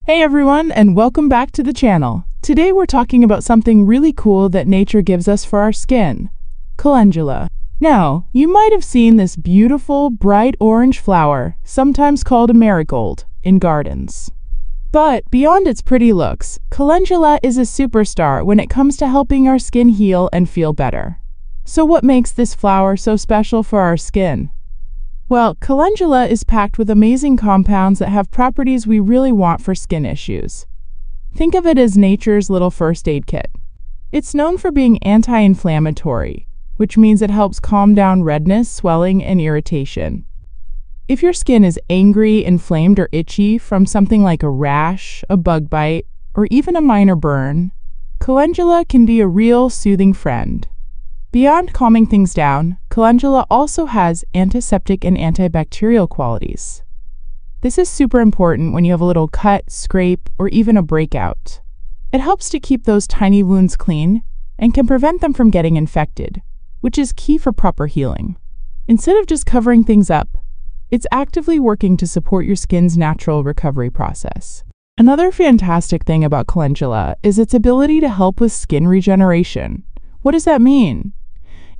Hey everyone, and welcome back to the channel. Today we're talking about something really cool that nature gives us for our skin: calendula. Now, you might have seen this beautiful, bright orange flower, sometimes called a marigold, in gardens. But beyond its pretty looks, calendula is a superstar when it comes to helping our skin heal and feel better. So what makes this flower so special for our skin? Well, calendula is packed with amazing compounds that have properties we really want for skin issues. Think of it as nature's little first aid kit. It's known for being anti-inflammatory, which means it helps calm down redness, swelling, and irritation. If your skin is angry, inflamed, or itchy from something like a rash, a bug bite, or even a minor burn, calendula can be a real soothing friend. Beyond calming things down, calendula also has antiseptic and antibacterial qualities. This is super important when you have a little cut, scrape, or even a breakout. It helps to keep those tiny wounds clean and can prevent them from getting infected, which is key for proper healing. Instead of just covering things up, it's actively working to support your skin's natural recovery process. Another fantastic thing about calendula is its ability to help with skin regeneration. What does that mean?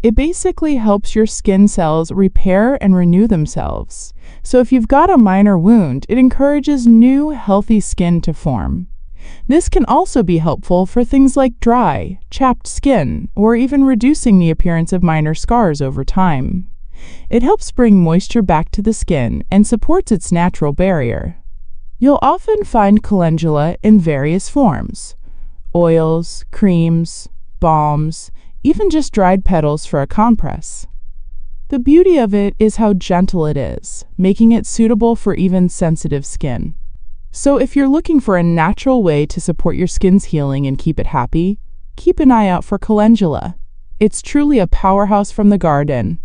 It basically helps your skin cells repair and renew themselves. So if you've got a minor wound, it encourages new, healthy skin to form. This can also be helpful for things like dry, chapped skin, or even reducing the appearance of minor scars over time. It helps bring moisture back to the skin and supports its natural barrier. You'll often find calendula in various forms: oils, creams, balms, even just dried petals for a compress. The beauty of it is how gentle it is, making it suitable for even sensitive skin. So if you're looking for a natural way to support your skin's healing and keep it happy, keep an eye out for calendula. It's truly a powerhouse from the garden.